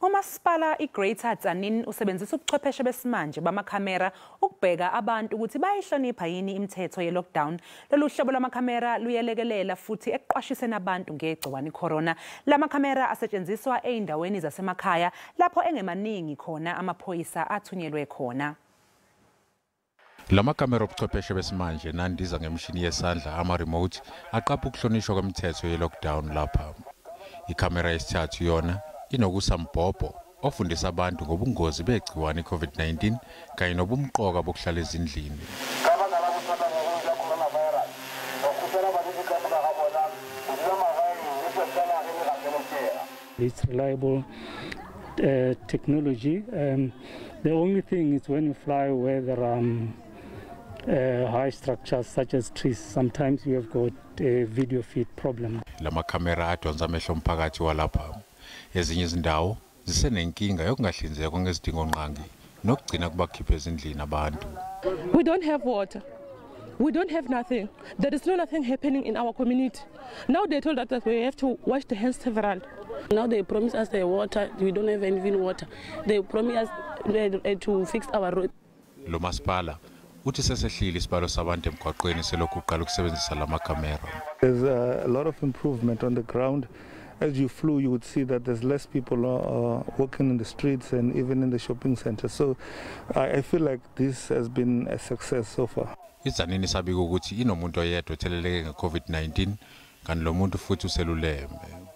UMasipala iGreater Tzaneen usebenzisa ubuchwepheshe besimanje bamakhamera ukubheka abantu ukuthi bayayihlonipha yini imithetho yeLockdown. Loluhlobo lwamakhamera luyelekelela futhi ekuqwashiseni abantu ngegciwane icorona. Lamakhamera asetshenziswa ezindaweni zasemakhaya lapho engemaningi khona amaphoyisa athunyelwe khona. Lamakhamera obuchwepheshe besimanje nandiza ngemishini yesandla ama-remote aqapha ukuhlonishwa kwemithetho yeLockdown lapha. Ikhamera yesithathu yona inokusambhobho ofundisa abantu ngobungozi begciwane iCovid-19 kanye nobumqoka bokuhlala ezindlini. It's reliable technology. The only thing is when you fly where there are high structures such as trees, sometimes you have got a video feed problem. Lamakhamera adonsa amehlo omphakathi walapha. Ezinye izindawo zisenenkinga yokungahlinzekwa ngezidingo nqangi nokugcina kubakhipha ezindlini abantu. We don't have water. We don't have nothing. There is nothing happening in our community. Now they told us that we have to wash the hands several. Now they promise us the water. We don't have even water. They promise us to fix our road. UMasipala uthi sesehlile isibalo sabantu emgwaqweni selokhu uqala ukusebenzisa lamakhamera. There's a lot of improvement on the ground. As you flew, you would see that there's less people walking in the streets and even in the shopping centers. So I feel like this has been a success so far. iTzaneen isabika ukuthi inomuntu oyedwa otheleleke ngeCovid-19 kanti lo muntu futhi uselulembe.